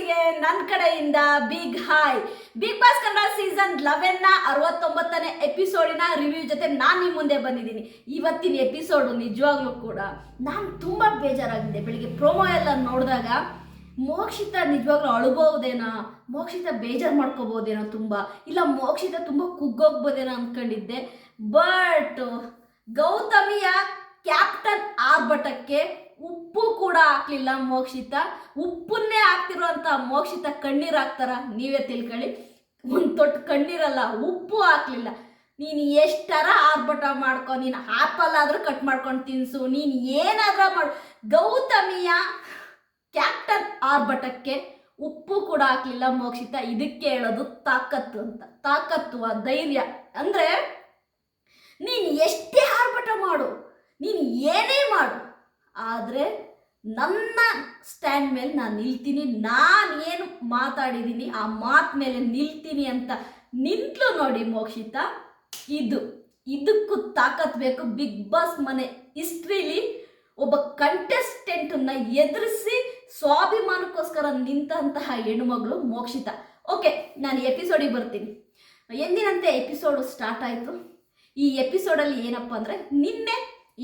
ವ್ಯೂವರ್ಸ್ಗೆ ನನ್ನ ಕಡೆಯಿಂದ big hi. Big boss Kannada season 11ನ 69ನೇ ಎಪಿಸೋಡಿನ ರಿವ್ಯೂ ಜೊತೆ ನಾನು ನಿಮ್ಮ ಮುಂದೆ ಬಂದಿದ್ದೀನಿ. ಇವತ್ತಿನ ಎಪಿಸೋಡು ನಿಜವಾಗ್ಲೂ ಕೂಡ ನಾನು ತುಂಬ ಬೇಜಾರಾಗಿದೆ. ಬೆಳಿಗ್ಗೆ ಪ್ರೋಮೋ ಎಲ್ಲ ನೋಡಿದಾಗ ಮೋಕ್ಷಿತ ನಿಜವಾಗ್ಲೂ ಅಳ್ಬೋದೇನೋ, ಮೋಕ್ಷಿತ ಬೇಜಾರು ಮಾಡ್ಕೋಬೋದೇನೋ ತುಂಬ, ಇಲ್ಲ ಮೋಕ್ಷಿತ ತುಂಬ ಕುಗ್ಗೋಗ್ಬೋದೇನೋ ಅಂದ್ಕೊಂಡಿದ್ದೆ. ಬಟ್ ಗೌತಮಿಯ ಕ್ಯಾಪ್ಟನ್ ಆರ್ಭಟಕ್ಕೆ ಉಪ್ಪು ಕೂಡ ಹಾಕ್ಲಿಲ್ಲ ಮೋಕ್ಷಿತ. ಉಪ್ಪನ್ನೇ ಹಾಕ್ತಿರುವಂಥ ಮೋಕ್ಷಿತ ಕಣ್ಣೀರು ಹಾಕ್ತಾರ? ನೀವೇ ತಿಳ್ಕೊಳ್ಳಿ. ಒಂದು ತೊಟ್ಟು ಕಣ್ಣೀರಲ್ಲ, ಉಪ್ಪು ಹಾಕ್ಲಿಲ್ಲ. ನೀನು ಎಷ್ಟರ ಆರ್ಭಟ ಮಾಡ್ಕೊ, ನೀನು ಆ್ಯಪಲ್ ಆದರೂ ಕಟ್ ಮಾಡ್ಕೊಂಡು ತಿನ್ಸು, ನೀನು ಏನಾದ್ರೂ ಮಾಡು, ಗೌತಮಿಯ ಕ್ಯಾಪ್ಟನ್ ಆರ್ಭಟಕ್ಕೆ ಉಪ್ಪು ಕೂಡ ಹಾಕ್ಲಿಲ್ಲ ಮೋಕ್ಷಿತ. ಇದಕ್ಕೆ ಹೇಳೋದು ತಾಕತ್ತು ಅಂತ. ತಾಕತ್ತು, ಆ ಧೈರ್ಯ. ಅಂದರೆ ನೀನು ಎಷ್ಟೇ ಆರ್ಭಟ ಮಾಡು, ನೀನು ಏನೇ ಮಾಡು, ಆದರೆ ನನ್ನ ಸ್ಟ್ಯಾಂಡ್ ಮೇಲೆ ನಾನು ನಿಲ್ತೀನಿ, ನಾನು ಏನು ಮಾತಾಡಿದ್ದೀನಿ ಆ ಮಾತು ಮೇಲೆ ನಿಲ್ತೀನಿ ಅಂತ ನಿಂತಲು ನೋಡಿ ಮೋಕ್ಷಿತ. ಇದಕ್ಕೂ ತಾಕತ್ ಬೇಕು. ಬಿಗ್ ಬಾಸ್ ಮನೆ ಹಿಸ್ಟ್ರಿಲಿ ಒಬ್ಬ ಕಂಟೆಸ್ಟೆಂಟನ್ನು ಎದುರಿಸಿ ಸ್ವಾಭಿಮಾನಕ್ಕೋಸ್ಕರ ನಿಂತಹ ಹೆಣ್ಣುಮಗಳು ಮೋಕ್ಷಿತ. ಓಕೆ, ನಾನು ಎಪಿಸೋಡಿಗೆ ಬರ್ತೀನಿ. ಎಂದಿನಂತೆ ಎಪಿಸೋಡು ಸ್ಟಾರ್ಟ್ ಆಯಿತು. ಈ ಎಪಿಸೋಡಲ್ಲಿ ಏನಪ್ಪ ಅಂದರೆ, ನಿನ್ನೆ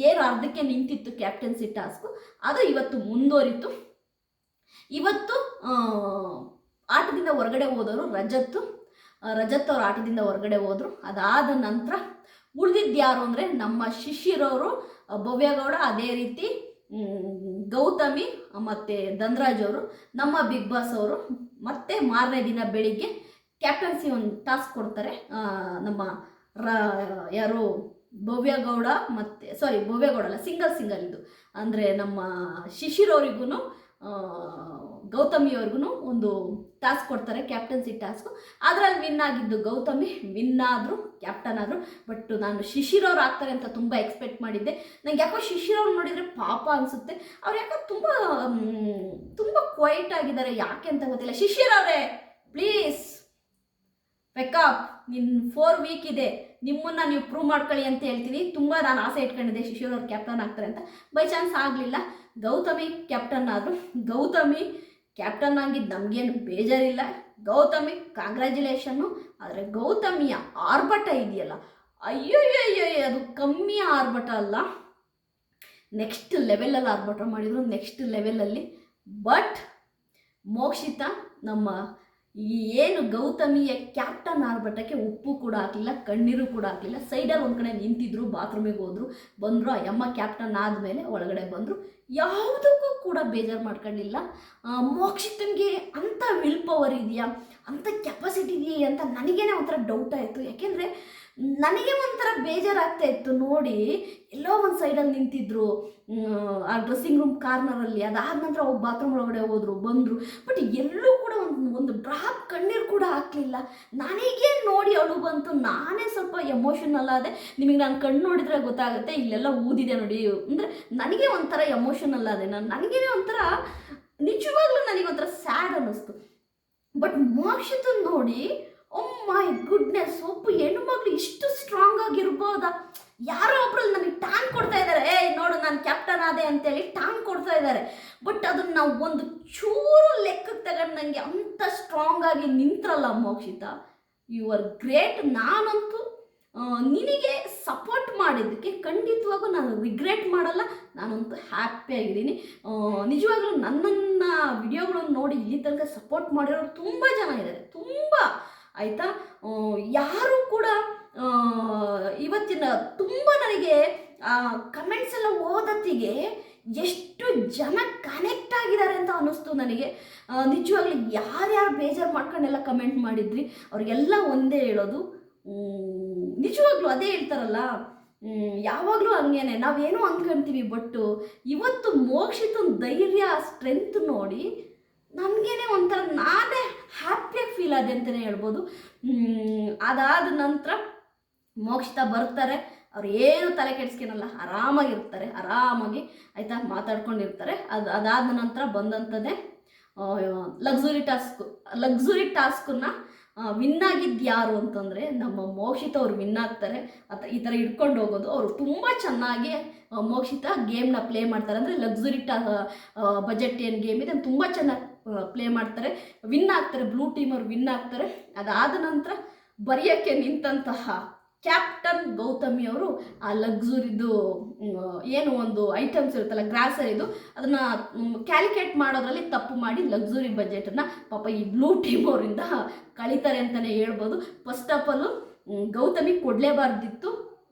ಏನು ಅರ್ಧಕ್ಕೆ ನಿಂತಿತ್ತು ಕ್ಯಾಪ್ಟನ್ಸಿ ಟಾಸ್ಕು, ಅದು ಇವತ್ತು ಮುಂದುವರಿತು. ಇವತ್ತು ಆಟದಿಂದ ಹೊರಗಡೆ ಹೋದವರು ರಜತ್ ಅವರು ಆಟದಿಂದ ಹೊರಗಡೆ ಹೋದರು. ಅದಾದ ನಂತರ ಉಳಿದಿದ್ದು ಯಾರು ಅಂದರೆ ನಮ್ಮ ಶಿಶಿರವರು, ಭವ್ಯಗೌಡ, ಅದೇ ರೀತಿ ಗೌತಮಿ ಮತ್ತು ಧನರಾಜ್ ಅವರು, ನಮ್ಮ ಬಿಗ್ ಬಾಸ್ ಅವರು. ಮತ್ತೆ ಮಾರನೇ ದಿನ ಬೆಳಿಗ್ಗೆ ಕ್ಯಾಪ್ಟನ್ಸಿ ಒಂದು ಟಾಸ್ಕ್ ಕೊಡ್ತಾರೆ. ನಮ್ಮ ಯಾರು ಭವ್ಯಗೌಡ ಮತ್ತು ಭವ್ಯಗೌಡ ಅಲ್ಲ, ಸಿಂಗಲ್ ಇದು ಅಂದರೆ ನಮ್ಮ ಶಿಶಿರವ್ರಿಗೂ ಗೌತಮಿಯವ್ರಿಗೂ ಒಂದು ಟಾಸ್ಕ್ ಕೊಡ್ತಾರೆ, ಕ್ಯಾಪ್ಟನ್ಸಿ ಟಾಸ್ಕು. ಅದರಲ್ಲಿ ವಿನ್ ಆಗಿದ್ದು ಗೌತಮಿ, ವಿನ್ ಆದರು, ಕ್ಯಾಪ್ಟನ್ ಆದರು. ಬಟ್ ನಾನು ಶಿಶಿರವ್ರು ಆಗ್ತಾರೆ ಅಂತ ತುಂಬ ಎಕ್ಸ್ಪೆಕ್ಟ್ ಮಾಡಿದ್ದೆ. ನಂಗೆ ಯಾಕೋ ಶಿಶಿರವ್ರು ನೋಡಿದರೆ ಪಾಪ ಅನಿಸುತ್ತೆ. ಅವ್ರು ಯಾಕೋ ತುಂಬ ಕ್ವೈಟ್ ಆಗಿದ್ದಾರೆ, ಯಾಕೆ ಅಂತ ಗೊತ್ತಿಲ್ಲ. ಶಿಶಿರವ್ರೆ, ಪ್ಲೀಸ್ ವೆಕಪ್. ನಿನ್ನ 4 ವೀಕ್ ಇದೆ, ನಿಮ್ಮನ್ನು ನೀವು ಪ್ರೂವ್ ಮಾಡ್ಕೊಳ್ಳಿ ಅಂತ ಹೇಳ್ತೀನಿ. ತುಂಬ ನಾನು ಆಸೆ ಇಟ್ಕೊಂಡಿದ್ದೆ ಶಿಶಿರವ್ರು ಕ್ಯಾಪ್ಟನ್ ಆಗ್ತಾರೆ ಅಂತ. ಬೈ ಚಾನ್ಸ್ ಆಗಲಿಲ್ಲ, ಗೌತಮಿ ಕ್ಯಾಪ್ಟನ್ ಆದರು. ಗೌತಮಿ ಕ್ಯಾಪ್ಟನ್ ಆಗಿದ್ದು ನಮಗೇನು ಬೇಜಾರಿಲ್ಲ. ಗೌತಮಿ ಕಾಂಗ್ರ್ಯಾಚುಲೇಷನ್ನು. ಆದರೆ ಗೌತಮಿಯ ಆರ್ಭಟ ಇದೆಯಲ್ಲ, ಅಯ್ಯೋ ಅದು ಕಮ್ಮಿ ಆರ್ಭಟ ಅಲ್ಲ, ನೆಕ್ಸ್ಟ್ ಲೆವೆಲಲ್ಲಿ ಆರ್ಭಟ ಮಾಡಿದರು, ನೆಕ್ಸ್ಟ್ ಲೆವೆಲಲ್ಲಿ. ಬಟ್ ಮೋಕ್ಷಿತ, ನಮ್ಮ ಏನು ಗೌತಮಿಯ ಕ್ಯಾಪ್ಟನ್ ಆರ್ಭಟಕ್ಕೆ ಉಪ್ಪು ಕೂಡ ಹಾಕಲಿಲ್ಲ, ಕಣ್ಣೀರು ಕೂಡ ಹಾಕಲಿಲ್ಲ. ಸೈಡಲ್ಲಿ ಒಂದು ಕಡೆ ನಿಂತಿದ್ರು, ಬಾತ್ರೂಮಿಗೆ ಹೋದರು, ಬಂದರು. ಆ ಅಮ್ಮ ಕ್ಯಾಪ್ಟನ್ ಆದಮೇಲೆ ಒಳಗಡೆ ಬಂದರು. ಯಾವುದಕ್ಕೂ ಕೂಡ ಬೇಜಾರು ಮಾಡ್ಕೊಂಡಿಲ್ಲ. ಮೋಕ್ಷಿತನಿಗೆ ಅಂಥ ವಿಲ್ ಪವರ್ ಇದೆಯಾ, ಅಂಥ ಕೆಪಾಸಿಟಿ ಇದೆಯಾ ಅಂತ ನನಗೇನೆ ಒಂಥರ ಡೌಟ್ ಆಯಿತು. ಯಾಕೆಂದರೆ ನನಗೆ ಒಂಥರ ಬೇಜಾರಾಗ್ತಾ ಇತ್ತು ನೋಡಿ. ಎಲ್ಲೋ ಒಂದು ಸೈಡಲ್ಲಿ ನಿಂತಿದ್ರು ಆ ಡ್ರೆಸ್ಸಿಂಗ್ ರೂಮ್ ಕಾರ್ನರಲ್ಲಿ. ಅದಾದ ನಂತರ ಹೋಗಿ ಬಾತ್ರೂಮ್ ಒಳಗಡೆ ಹೋದರು, ಬಂದರು. ಬಟ್ ಎಲ್ಲೂ ಕೂಡ ಒಂದು ಡ್ರಾಪ್ ಕಣ್ಣೀರು ಕೂಡ ಹಾಕಲಿಲ್ಲ. ನನಗೆ ನೋಡಿ ಅಳು ಬಂತು. ನಾನೇ ಸ್ವಲ್ಪ ಎಮೋಷನಲ್ ಆದೆ. ನಿಮಗೆ ನಾನು ಕಣ್ಣು ನೋಡಿದರೆ ಗೊತ್ತಾಗುತ್ತೆ, ಇಲ್ಲೆಲ್ಲ ಊದಿದೆ ನೋಡಿ. ಅಂದರೆ ನನಗೆ ಒಂಥರ ಎಮೋಷನಲ್ ಆದೆ. ನನಗೇನೆ ಒಂಥರ ನಿಜವಾಗ್ಲೂ ನನಗೊಂಥರ ಸ್ಯಾಡ್ ಅನ್ನಿಸ್ತು. ಬಟ್ ಮೋಕ್ಷಿತ ನೋಡಿ, ಓ ಮೈ ಗುಡ್ನೆಸ್, ಒಬ್ಬ ಹೆಣ್ಣುಮಗಳು ಇಷ್ಟು ಸ್ಟ್ರಾಂಗ್ ಆಗಿರ್ಬೋದಾ? ಯಾರೋ ಒಬ್ರಲ್ಲಿ ನನಗೆ ಟಾನ್ ಕೊಡ್ತಾ ಇದ್ದಾರೆ, ನೋಡು ನಾನು ಕ್ಯಾಪ್ಟನ್ ಆದೆ ಅಂತೇಳಿ ಟಾನ್ ಕೊಡ್ತಾ ಇದ್ದಾರೆ. ಬಟ್ ಅದನ್ನು ನಾವು ಒಂದು ಚೂರು ಲೆಕ್ಕಕ್ಕೆ ತಗೊಂಡು ನನಗೆ ಅಂಥ ಸ್ಟ್ರಾಂಗ್ ಆಗಿ ನಿಂತ್ರಲ್ಲ ಮೋಕ್ಷಿತ, ಯು ಆರ್ ಗ್ರೇಟ್. ನಾನಂತೂ ನಿನಗೆ ಸಪೋರ್ಟ್ ಮಾಡಿದ್ದಕ್ಕೆ ಖಂಡಿತವಾಗೂ ನಾನು ರಿಗ್ರೆಟ್ ಮಾಡಲ್ಲ. ನಾನಂತೂ ಹ್ಯಾಪಿಯಾಗಿದ್ದೀನಿ. ನಿಜವಾಗ್ಲೂ ನನ್ನನ್ನು ವಿಡಿಯೋಗಳನ್ನು ನೋಡಿ ಇಲ್ಲಿ ತನಕ ಸಪೋರ್ಟ್ ಮಾಡಿರೋರು ತುಂಬ ಜನ ಇದ್ದಾರೆ, ತುಂಬ ಆಯಿತಾ. ಯಾರು ಕೂಡ ಇವತ್ತಿನ ತುಂಬ ನನಗೆ ಕಮೆಂಟ್ಸ್ ಎಲ್ಲ ಓದತ್ತಿಗೆ ಎಷ್ಟು ಜನ ಕನೆಕ್ಟ್ ಆಗಿದ್ದಾರೆ ಅಂತ ಅನ್ನಿಸ್ತು ನನಗೆ. ನಿಜವಾಗ್ಲೂ ಯಾರ್ಯಾರು ಬೇಜಾರು ಮಾಡ್ಕೊಂಡೆಲ್ಲ ಕಮೆಂಟ್ ಮಾಡಿದ್ರಿ ಅವ್ರಿಗೆಲ್ಲ ಒಂದೇ ಹೇಳೋದು, ನಿಜವಾಗ್ಲೂ ಅದೇ ಹೇಳ್ತಾರಲ್ಲ, ಯಾವಾಗಲೂ ಹಂಗೇನೆ ನಾವೇನೋ ಅಂದ್ಕೊಳ್ತೀವಿ. ಬಟ್ ಇವತ್ತು ಮೋಕ್ಷಿತನ ಧೈರ್ಯ, ಸ್ಟ್ರೆಂತ್ ನೋಡಿ ನನಗೇನೆ ಒಂಥರ ನಾನೇ ಹ್ಯಾಪಿಯಾಗಿ ಫೀಲ್ ಆದೆ ಅಂತಲೇ ಹೇಳ್ಬೋದು. ಅದಾದ ನಂತರ ಮೋಕ್ಷಿತ ಬರ್ತಾರೆ. ಅವ್ರು ಏನು ತಲೆ ಕೆಡಿಸ್ಕೊಳಲ್ಲ, ಆರಾಮಾಗಿರ್ತಾರೆ, ಆರಾಮಾಗಿ ಆಯಿತಾ ಮಾತಾಡ್ಕೊಂಡಿರ್ತಾರೆ. ಅದಾದ ನಂತರ ಬಂದಂಥದ್ದೇ ಲಕ್ಸುರಿ ಟಾಸ್ಕನ್ನ ವಿನ್ ಆಗಿದ್ದು ಯಾರು ಅಂತಂದರೆ ನಮ್ಮ ಮೋಕ್ಷಿತ ಅವ್ರು ವಿನ್ ಆಗ್ತಾರೆ. ಈ ಥರ ಇಟ್ಕೊಂಡು ಹೋಗೋದು. ಅವರು ತುಂಬ ಚೆನ್ನಾಗಿ ಮೋಕ್ಷಿತ ಗೇಮ್ನ ಪ್ಲೇ ಮಾಡ್ತಾರೆ. ಅಂದರೆ ಲಕ್ಸುರಿ ಬಜೆಟ್ ಏನು ಗೇಮ್ ಇದೆ ತುಂಬ ಚೆನ್ನಾಗಿ ಪ್ಲೇ ಮಾಡ್ತಾರೆ, ವಿನ್ ಆಗ್ತಾರೆ, ಬ್ಲೂ ಟೀಮವ್ರು ವಿನ್ ಆಗ್ತಾರೆ. ಅದಾದ ನಂತರ ಬರೆಯೋಕ್ಕೆ ನಿಂತಹ ಕ್ಯಾಪ್ಟನ್ ಗೌತಮಿ ಅವರು ಆ ಲಕ್ಸುರಿದು ಏನು ಒಂದು ಐಟಮ್ಸ್ ಇರುತ್ತಲ್ಲ ಗ್ರಾಸರಿದು, ಅದನ್ನು ಕ್ಯಾಲ್ಕುಲೇಟ್ ಮಾಡೋದ್ರಲ್ಲಿ ತಪ್ಪು ಮಾಡಿ ಲಕ್ಸುರಿ ಬಜೆಟನ್ನು ಪಾಪ ಈ ಬ್ಲೂ ಟೀಮ್ ಅವರಿಂದ ಕಳೀತಾರೆ ಅಂತಲೇ ಹೇಳ್ಬೋದು. ಫಸ್ಟ್ ಆಫ್ ಆಲು ಗೌತಮಿ ಕೊಡಲೇಬಾರ್ದಿತ್ತು,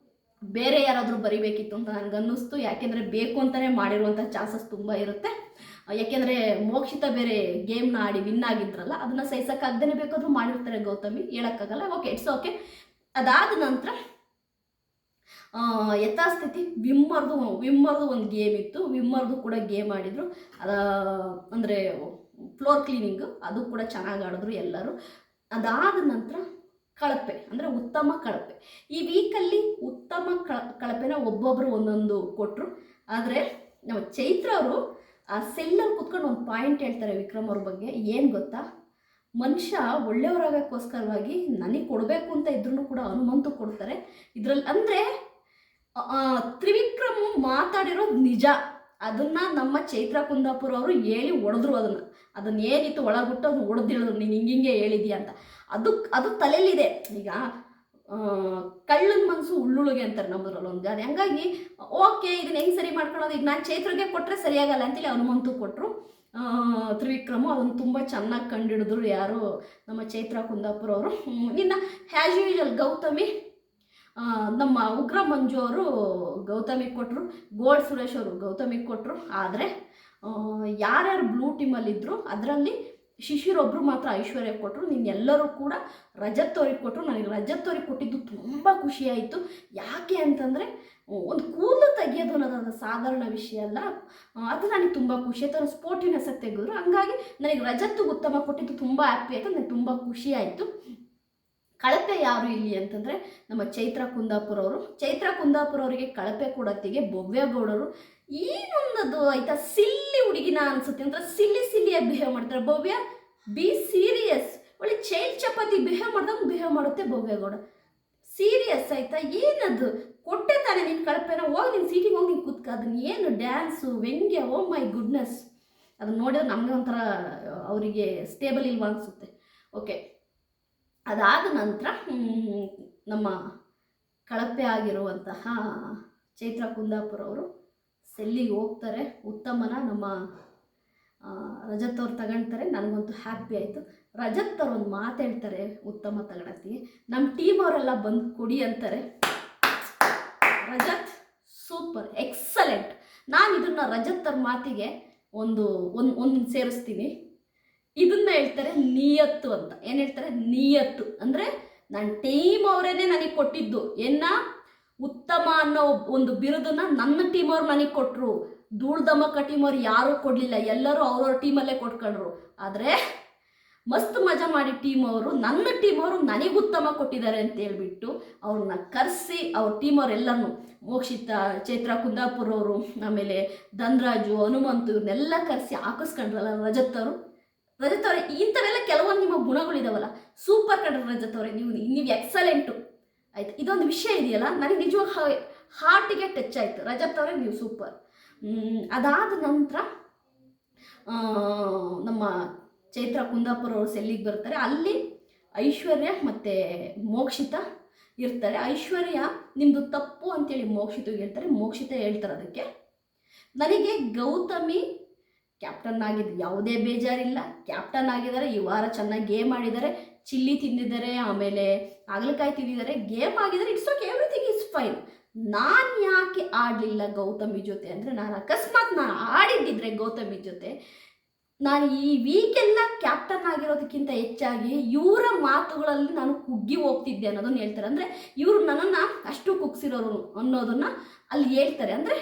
ಬೇರೆ ಯಾರಾದರೂ ಬರಿಬೇಕಿತ್ತು ಅಂತ ನನಗನ್ನಿಸ್ತು. ಯಾಕೆಂದರೆ ಬೇಕು ಅಂತಲೇ ಮಾಡಿರುವಂಥ ಚಾನ್ಸಸ್ ತುಂಬ ಇರುತ್ತೆ. ಯಾಕೆಂದರೆ ಮೋಕ್ಷಿತ ಬೇರೆ ಗೇಮ್ನ ಆಡಿ ವಿನ್ ಆಗಿದ್ರಲ್ಲ, ಅದನ್ನು ಸಹಿಸೋಕ್ಕಾಗ್ದೇ ಬೇಕಾದರೂ ಮಾಡಿರ್ತಾರೆ ಗೌತಮಿ, ಹೇಳೋಕ್ಕಾಗಲ್ಲ. Okay, it's okay. ಅದಾದ ನಂತರ ಯಥಾಸ್ಥಿತಿ ವಿಮ್ಮರ್ದು ಒಂದು ಗೇಮ್ ಇತ್ತು, ವಿಮ್ಮರ್ದು ಕೂಡ ಗೇಮ್ ಆಡಿದರು. ಅಂದರೆ ಫ್ಲೋರ್ ಕ್ಲೀನಿಂಗು, ಅದು ಕೂಡ ಚೆನ್ನಾಗಿ ಆಡಿದ್ರು ಎಲ್ಲರೂ. ಅದಾದ ನಂತರ ಕಳಪೆ ಅಂದರೆ ಉತ್ತಮ ಕಳಪೆ. ಈ ವೀಕಲ್ಲಿ ಉತ್ತಮ ಕಳಪೆನ ಒಬ್ಬೊಬ್ಬರು ಒಂದೊಂದು ಕೊಟ್ಟರು. ಆದರೆ ನಮ್ಮ ಚೈತ್ರ ಅವರು ಆ ಸೆಲ್ಲಲ್ಲಿ ಕುತ್ಕೊಂಡು ಒಂದು ಪಾಯಿಂಟ್ ಹೇಳ್ತಾರೆ ವಿಕ್ರಮ್ ಅವ್ರ ಬಗ್ಗೆ. ಏನು ಗೊತ್ತಾ, ಮನುಷ್ಯ ಒಳ್ಳೆಯವರಾಗೋಕ್ಕೋಸ್ಕರವಾಗಿ ನನಗೆ ಕೊಡಬೇಕು ಅಂತ ಇದ್ರೂ ಕೂಡ ಹನುಮಂತು ಕೊಡ್ತಾರೆ ಇದರಲ್ಲಿ. ಅಂದರೆ ತ್ರಿವಿಕ್ರಮ್ ಮಾತಾಡಿರೋದು ನಿಜ, ಅದನ್ನು ನಮ್ಮ ಚೈತ್ರ ಕುಂದಾಪುರ ಅವರು ಹೇಳಿ ಹೊಡೆದ್ರು. ಅದನ್ನು ಏನಿತ್ತು ಒಳಗಿಟ್ಟು ಅದನ್ನು ಹೊಡೆದಿಳಿದ್ರು, ನೀನು ಹಿಂಗೆ ಹೇಳಿದ್ಯಾ ಅಂತ. ಅದು ತಲೆಯಲ್ಲಿದೆ. ಈಗ ಕಳ್ಳನ ಮನಸ್ಸು ಉಳ್ಳುಳಿಗೆ ಅಂತಾರೆ ನಮ್ಮದ್ರಲ್ಲಿ ಒಂದು ಗಾದೆ. ಹಂಗಾಗಿ ಓಕೆ, ಇದನ್ನ ಹೆಂಗೆ ಸರಿ ಮಾಡ್ಕೊಳ್ಳೋದು, ಈಗ ನಾನು ಚೈತ್ರಗೆ ಕೊಟ್ಟರೆ ಸರಿಯಾಗಲ್ಲ ಅಂತೇಳಿ ಹನುಮಂತು ಕೊಟ್ಟರು. ತ್ರಿವಿಕ್ರಮು ಅದನ್ನು ತುಂಬ ಚೆನ್ನಾಗಿ ಕಂಡುಹಿಡಿದ್ರು ಯಾರು, ನಮ್ಮ ಚೈತ್ರ ಕುಂದಾಪುರ ಅವರು. ಇನ್ನು ಹ್ಯಾಸ್ ಯೂಶುವಲ್ ಗೌತಮಿ, ನಮ್ಮ ಉಗ್ರ ಮಂಜು ಅವರು ಗೌತಮಿಗೆ ಕೊಟ್ಟರು, ಗೋಲ್ಡ್ ಸುರೇಶ್ ಅವರು ಗೌತಮಿಗೆ ಕೊಟ್ಟರು. ಆದರೆ ಯಾರ್ಯಾರು ಬ್ಲೂ ಟೀಮಲ್ಲಿದ್ದರು ಅದರಲ್ಲಿ ಶಿಶಿರ್ ಒಬ್ಬರು ಮಾತ್ರ ಐಶ್ವರ್ಯ ಕೊಟ್ಟರು. ಎಲ್ಲರೂ ಕೂಡ ರಜತ್ ಅವ್ರಿಗೆ ಕೊಟ್ಟರು. ನನಗೆ ರಜತ್ ಅವ್ರಿಗೆ ಕೊಟ್ಟಿದ್ದು ತುಂಬ ಖುಷಿಯಾಯಿತು. ಯಾಕೆ ಅಂತಂದರೆ ಒಂದು ಕೂದಲು ತೆಗಿಯೋದು ಅನ್ನೋದು ಸಾಧಾರಣ ವಿಷಯ ಅಲ್ಲ, ಅದು ನನಗೆ ತುಂಬ ಖುಷಿ ಆಯಿತು. ಸ್ಪೋರ್ಟಿನೆಸ್ ತೆಗೆದ್ರು, ಹಂಗಾಗಿ ನನಗೆ ರಜತ್ತು ಉತ್ತಮ ಕೊಟ್ಟಿದ್ದು ತುಂಬ ಹ್ಯಾಪಿ ಆಯಿತು, ನನಗೆ ತುಂಬ ಖುಷಿ ಆಯಿತು. ಕಳಪೆ ಯಾರು ಇಲ್ಲಿ ಅಂತಂದರೆ ನಮ್ಮ ಚೈತ್ರ ಕುಂದಾಪುರ ಅವರು. ಚೈತ್ರ ಕುಂದಾಪುರ ಅವರಿಗೆ ಕಳಪೆ ಕೊಡತ್ತಿಗೆ ಭವ್ಯಗೌಡರು ಏನೊಂದದು ಆಯಿತಾ, ಸಿಲ್ಲಿ ಹುಡುಗಿನ ಅನಿಸುತ್ತೆ, ಒಂಥರ ಸಿಲ್ಲಿಯಾಗಿ ಬಿಹೇವ್ ಮಾಡ್ತಾರೆ. ಭವ್ಯ ಬಿ ಸೀರಿಯಸ್, ಒಳ್ಳೆ ಚೈಲ್ಡ್ ಚಪಾತಿ ಬಿಹೇವ್ ಮಾಡುತ್ತೆ ಭವ್ಯಗೌಡ. ಸೀರಿಯಸ್ ಆಯಿತಾ, ಏನದು ಕೊಟ್ಟೆ ತಾನೆ ನೀನು ಕಳಪೆನ, ಹೋಗಿ ನೀನು ಸೀಟಿಗೆ ಹೋಗಿ ನೀನು ಕೂತ್ಕ, ಅದನ್ನ ಏನು ಡ್ಯಾನ್ಸು ವ್ಯಂಗ್ಯ, ಓ ಮೈ ಗುಡ್ನೆಸ್, ಅದನ್ನ ನೋಡಿದ್ರೆ ನಮಗೆ ಒಂಥರ ಅವರಿಗೆ ಸ್ಟೇಬಲ್ ಇಲ್ವಾ ಅನಿಸುತ್ತೆ. ಓಕೆ, ಅದಾದ ನಂತರ ನಮ್ಮ ಕಳಪೆ ಆಗಿರುವಂತಹ ಚೈತ್ರ ಕುಂದಾಪುರ ಅವರು ಸೆಲ್ಲಿಗೆ ಹೋಗ್ತಾರೆ. ಉತ್ತಮನ ನಮ್ಮ ರಜತ್ ಅವ್ರು ತಗೊಳ್ತಾರೆ. ನನಗಂತೂ ಹ್ಯಾಪಿ ಆಯಿತು. ರಜತ್ ಅವ್ರು ಒಂದು ಮಾತು ಹೇಳ್ತಾರೆ ಉತ್ತಮ ತಗೊಳತ್ತಿಗೆ, ನಮ್ಮ ಟೀಮ್ ಅವರೆಲ್ಲ ಬಂದು ಕೊಡಿ ಅಂತಾರೆ. Rajat super, excellent. ನಾನು ಇದನ್ನು ರಜತ್ ಅವ್ರ ಮಾತಿಗೆ ಒಂದು ಸೇರಿಸ್ತೀನಿ. ಇದನ್ನ ಹೇಳ್ತಾರೆ ನಿಯತ್ತು ಅಂತ. ಏನು ಹೇಳ್ತಾರೆ? ನಿಯತ್ತು ಅಂದರೆ ನನ್ನ ಟೀಮ್ ಅವರೇನೆ ನನಗೆ ಕೊಟ್ಟಿದ್ದು. ಉತ್ತಮ ಅನ್ನೋ ಒಂದು ಬಿರುದನ್ನ ನನ್ನ ಟೀಮ್ ಅವ್ರು ನನಗೆ ಕೊಟ್ಟರು. ಧೂಳ್ದಮ್ಮಕ್ಕ ಟೀಮ್ ಅವ್ರು ಯಾರೂ ಕೊಡಲಿಲ್ಲ, ಎಲ್ಲರೂ ಅವ್ರವ್ರ ಟೀಮಲ್ಲೇ ಕೊಟ್ಕೊಂಡ್ರು. ಆದರೆ ಮಸ್ತ್ ಮಜಾ ಮಾಡಿ ಟೀಮ್ ಅವರು, ನನ್ನ ಟೀಮ್ ಅವರು ನನಗೆ ಉತ್ತಮ ಕೊಟ್ಟಿದ್ದಾರೆ ಅಂತ ಹೇಳ್ಬಿಟ್ಟು ಅವ್ರನ್ನ ಕರೆಸಿ ಅವ್ರ ಟೀಮ್ ಅವರೆಲ್ಲನೂ, ಮೋಕ್ಷಿತ, ಚೈತ್ರ ಕುಂದಾಪುರ ಅವರು, ಆಮೇಲೆ ಧನ್ರಾಜು, ಹನುಮಂತು, ಇವ್ರನ್ನೆಲ್ಲ ಕರೆಸಿ ಹಾಕಿಸ್ಕೊಂಡ್ರಲ್ಲ ರಜತ್ ಅವರು. ರಜತ್ ಅವರೇ, ಇಂಥವೆಲ್ಲ ಕೆಲವೊಂದು ನಿಮ್ಮ ಗುಣಗಳಿದಾವಲ್ಲ, ಸೂಪರ್ ಕಂಡ್ರೆ ರಜತ್ ಅವರೇ, ನೀವು ಎಕ್ಸಲೆಂಟು ಆಯ್ತು. ಇದೊಂದು ವಿಷಯ ಇದೆಯಲ್ಲ, ನನಗೆ ನಿಜವಾಗಿ ಹಾರ್ಟಿಗೆ ಟಚ್ ಆಯಿತು. ರಜತ್ ಅವರೇ ನೀವು ಸೂಪರ್. ಅದಾದ ನಂತರ ನಮ್ಮ ಚೈತ್ರ ಕುಂದಾಪುರ ಅವರು ಸೆಲ್ಲಿಗೆ ಬರ್ತಾರೆ. ಅಲ್ಲಿ ಐಶ್ವರ್ಯ ಮತ್ತು ಮೋಕ್ಷಿತ ಇರ್ತಾರೆ. ಐಶ್ವರ್ಯ ನಿಮ್ಮದು ತಪ್ಪು ಅಂತೇಳಿ ಮೋಕ್ಷಿತಗೆ ಹೇಳ್ತಾರೆ. ಮೋಕ್ಷಿತ ಹೇಳ್ತಾರೆ ಅದಕ್ಕೆ, ನನಗೆ ಗೌತಮಿ ಕ್ಯಾಪ್ಟನ್ ಆಗಿದ್ದು ಯಾವುದೇ ಬೇಜಾರಿಲ್ಲ. ಕ್ಯಾಪ್ಟನ್ ಆಗಿದ್ದಾರೆ, ಈ ವಾರ ಚೆನ್ನಾಗಿ ಗೇಮ್ ಆಡಿದ್ದಾರೆ, ಚಿಲ್ಲಿ ತಿಂದಿದ್ದಾರೆ, ಆಮೇಲೆ ಹಾಗಲಕಾಯಿ ತಿಂದಿದ್ದಾರೆ, ಗೇಮ್ ಆಗಿದ್ದಾರೆ. It's okay, everything is fine. ನಾನು ಯಾಕೆ ಆಡಲಿಲ್ಲ ಗೌತಮಿ ಜೊತೆ ಅಂದರೆ, ನಾನು ಅಕಸ್ಮಾತ್ ಆಡಿದ್ದಿದ್ರೆ ಗೌತಮಿ ಜೊತೆ, ನಾನು ಈ ವೀಕೆಲ್ಲ ಕ್ಯಾಪ್ಟನ್ ಆಗಿರೋದಕ್ಕಿಂತ ಹೆಚ್ಚಾಗಿ ಇವರ ಮಾತುಗಳಲ್ಲಿ ನಾನು ಕುಗ್ಗಿ ಹೋಗ್ತಿದ್ದೆ ಅನ್ನೋದನ್ನು ಹೇಳ್ತಾರೆ. ಅಂದರೆ ಇವರು ನನ್ನನ್ನು ಅಷ್ಟು ಕುಗ್ಸಿರೋರು ಅನ್ನೋದನ್ನು ಅಲ್ಲಿ ಹೇಳ್ತಾರೆ. ಅಂದರೆ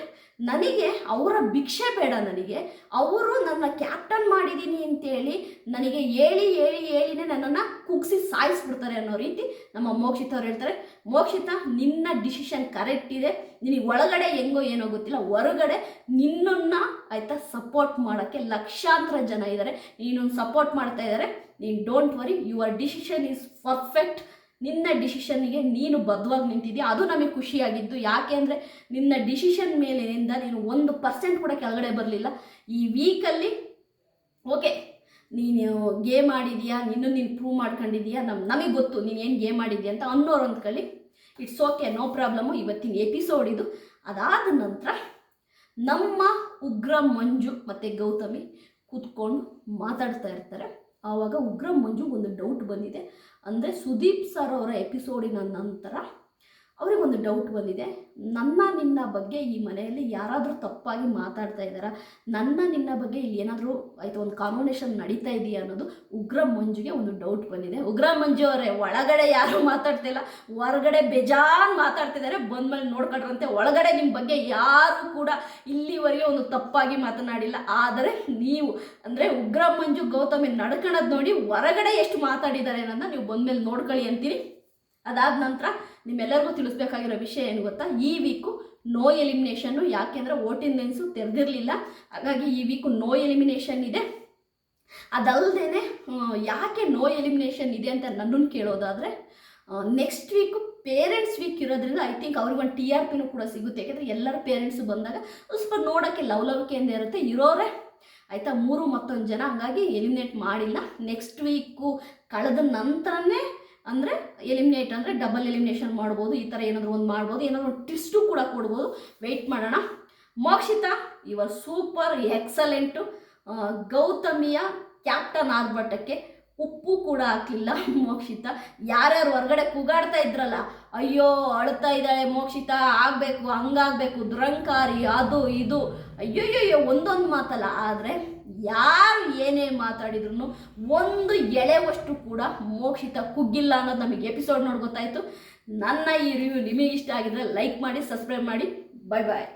ನನಗೆ ಅವರ ಭಿಕ್ಷೆ ಬೇಡ, ನನಗೆ ಅವರು ನನ್ನ ಕ್ಯಾಪ್ಟನ್ ಮಾಡಿದ್ದೀನಿ ಅಂತೇಳಿ ನನಗೆ ಹೇಳಿನೇ ನನ್ನನ್ನು ಕುಗ್ಸಿ ಸಾಯಿಸ್ಬಿಡ್ತಾರೆ ಅನ್ನೋ ರೀತಿ ನಮ್ಮ ಮೋಕ್ಷಿತ ಅವ್ರು ಹೇಳ್ತಾರೆ. ಮೋಕ್ಷಿತ, ನಿನ್ನ ಡಿಸಿಷನ್ ಕರೆಕ್ಟ್ ಇದೆ. ನಿನಗೆ ಒಳಗಡೆ ಹೆಂಗೋ ಏನೋ ಗೊತ್ತಿಲ್ಲ, ಹೊರಗಡೆ ನಿನ್ನನ್ನು ಆಯಿತಾ ಸಪೋರ್ಟ್ ಮಾಡೋಕ್ಕೆ ಲಕ್ಷಾಂತರ ಜನ ಇದ್ದಾರೆ, ನೀನೊಂದು ಸಪೋರ್ಟ್ ಮಾಡ್ತಾ ಇದ್ದಾರೆ. ನೀನು don't worry, your decision is perfect. ನಿನ್ನ ಡಿಸಿಷನ್ಗೆ ನೀನು ಬದ್ಧವಾಗಿ ನಿಂತಿದ್ದೀಯ, ಅದು ನಮಗೆ ಖುಷಿಯಾಗಿದ್ದು. ಯಾಕೆ ಅಂದರೆ ನಿನ್ನ ಡಿಸಿಷನ್ ಮೇಲಿನಿಂದ ನೀನು 1% ಕೂಡ ಕೆಳಗಡೆ ಬರಲಿಲ್ಲ ಈ ವೀಕಲ್ಲಿ. ಓಕೆ, ನೀನು ಗೇಮ್ ಆಡಿದ್ಯಾ, ನೀನು ಪ್ರೂವ್ ಮಾಡ್ಕೊಂಡಿದ್ಯಾ, ನಮಗೆ ಗೊತ್ತು ನೀನು ಏನು ಗೇಮ್ ಆಡಿದ್ಯಾ ಅಂತ ಅನ್ನೋರು ಅಂದ್ಕೊಳ್ಳಿ. It's okay, no problem. ಇವತ್ತಿನ ಎಪಿಸೋಡ್ ಇದು. ಅದಾದ ನಂತರ ನಮ್ಮ ಉಗ್ರ ಮಂಜು ಮತ್ತು ಗೌತಮಿ ಕೂತ್ಕೊಂಡು ಮಾತಾಡ್ತಾ ಇರ್ತಾರೆ. ಆವಾಗ ಉಗ್ರ ಮಂಜು ಒಂದು ಡೌಟ್ ಬಂದಿದೆ. ಅಂದರೆ ಸುದೀಪ್ ಸರ್ ಅವರ ಎಪಿಸೋಡಿನ ನಂತರ ಅವರಿಗೊಂದು ಡೌಟ್ ಬಂದಿದೆ. ನಿನ್ನ ಬಗ್ಗೆ ಈ ಮನೆಯಲ್ಲಿ ಯಾರಾದರೂ ತಪ್ಪಾಗಿ ಮಾತಾಡ್ತಾ ಇದ್ದಾರಾ, ನಿನ್ನ ಬಗ್ಗೆ ಇಲ್ಲಿ ಏನಾದರೂ ಆಯಿತು ಒಂದು ಕಾಂಬಿನೇಷನ್ ನಡೀತಾ ಇದೆಯಾ ಅನ್ನೋದು ಉಗ್ರ ಮಂಜುಗೆ ಒಂದು ಡೌಟ್ ಬಂದಿದೆ. ಉಗ್ರ ಮಂಜು ಅವರೇ, ಒಳಗಡೆ ಯಾರೂ ಮಾತಾಡ್ತಿಲ್ಲ, ಹೊರಗಡೆ ಬೇಜಾನ್ ಮಾತಾಡ್ತಿದ್ದಾರೆ. ಬಂದ್ಮೇಲೆ ನೋಡ್ಕೊಳ್ರಂತೆ. ಒಳಗಡೆ ನಿಮ್ಮ ಬಗ್ಗೆ ಯಾರೂ ಕೂಡ ಇಲ್ಲಿವರೆಗೆ ಒಂದು ತಪ್ಪಾಗಿ ಮಾತನಾಡಿಲ್ಲ. ಆದರೆ ನೀವು ಅಂದರೆ ಉಗ್ರ ಮಂಜು ಗೌತಮಿ ನಡ್ಕೊಳ್ಳೋದು ನೋಡಿ ಹೊರಗಡೆ ಎಷ್ಟು ಮಾತಾಡಿದ್ದಾರೆ ಅನ್ನೋದನ್ನ ನೀವು ಬಂದ್ಮೇಲೆ ನೋಡ್ಕೊಳ್ಳಿ ಅಂತೀರಿ. ಅದಾದ ನಂತರ ನಿಮ್ಮೆಲ್ಲರಿಗೂ ತಿಳಿಸ್ಬೇಕಾಗಿರೋ ವಿಷಯ ಏನು ಗೊತ್ತಾ, ಈ ವೀಕು ನೋ ಎಲಿಮಿನೇಷನ್ನು. ಯಾಕೆಂದರೆ ವೋಟಿಂಗ್ ಲೈನ್ಸು ತೆರೆದಿರಲಿಲ್ಲ, ಹಾಗಾಗಿ ಈ ವೀಕು ನೋ ಎಲಿಮಿನೇಷನ್ ಇದೆ. ಅದಲ್ಲದೆ ಯಾಕೆ ನೋ ಎಲಿಮಿನೇಷನ್ ಇದೆ ಅಂತ ನನ್ನನ್ನು ಕೇಳೋದಾದರೆ, ನೆಕ್ಸ್ಟ್ ವೀಕು ಪೇರೆಂಟ್ಸ್ ವೀಕ್ ಇರೋದ್ರಿಂದ ಐ ಥಿಂಕ್ ಅವ್ರಿಗೊಂದು TRPನೂ ಕೂಡ ಸಿಗುತ್ತೆ. ಯಾಕೆಂದರೆ ಎಲ್ಲರ ಪೇರೆಂಟ್ಸು ಬಂದಾಗ ಸ್ವಲ್ಪ ನೋಡೋಕ್ಕೆ ಲವಲವಿಕೆಯಿಂದ ಇರುತ್ತೆ. ಇರೋರೆ ಆಯಿತಾ 3 ಮತ್ತೊಂದು ಜನ, ಹಂಗಾಗಿ ಎಲಿಮಿನೇಟ್ ಮಾಡಿಲ್ಲ. ನೆಕ್ಸ್ಟ್ ವೀಕು ಕಳೆದ ನಂತರನೇ ಅಂದರೆ ಎಲಿಮಿನೇಟ್ ಅಂದರೆ ಡಬಲ್ ಎಲಿಮಿನೇಷನ್ ಮಾಡ್ಬೋದು, ಈ ಥರ ಏನಾದರೂ ಒಂದು ಮಾಡ್ಬೋದು, ಏನಾದರೂ ಒಂದು ಟ್ವಿಸ್ಟು ಕೂಡ ಕೊಡ್ಬೋದು. ವೆಯ್ಟ್ ಮಾಡೋಣ. ಮೋಕ್ಷಿತಾ ಇವರ್ ಸೂಪರ್ ಎಕ್ಸಲೆಂಟು. ಗೌತಮಿಯ ಕ್ಯಾಪ್ಟನ್ ಆಗ್ಬಟ್ಟಕ್ಕೆ ಉಪ್ಪು ಕೂಡ ಹಾಕಲಿಲ್ಲ ಮೋಕ್ಷಿತಾ. ಯಾರ್ಯಾರು ಹೊರಗಡೆ ಕೂಗಾಡ್ತಾ ಇದ್ರಲ್ಲ, ಅಯ್ಯೋ ಅಳ್ತಾ ಇದ್ದಾಳೆ ಮೋಕ್ಷಿತಾ, ಆಗಬೇಕು ಹಂಗಾಗಬೇಕು, ದುರಂಕಾರಿ, ಅದು ಇದು, ಅಯ್ಯೋಯ್ಯೋ ಒಂದೊಂದು ಮಾತಲ್ಲ. ಆದರೆ ಯಾರು ಏನೇ ಮಾತಾಡಿದ್ರು ಒಂದು ಎಳೆವಷ್ಟು ಕೂಡ ಮೋಕ್ಷಿತಾ ಕುಗ್ಗಿಲ್ಲ ಅನ್ನೋದು ನಮಗೆ ಎಪಿಸೋಡ್ ನೋಡಿ ಗೊತ್ತಾಯಿತು. ನನ್ನ ಈ ರಿವ್ಯೂ ನಿಮಗೆ ಇಷ್ಟ ಆಗಿದ್ರೆ ಲೈಕ್ ಮಾಡಿ, ಸಬ್ಸ್ಕ್ರೈಬ್ ಮಾಡಿ. ಬಾಯ್ ಬಾಯ್.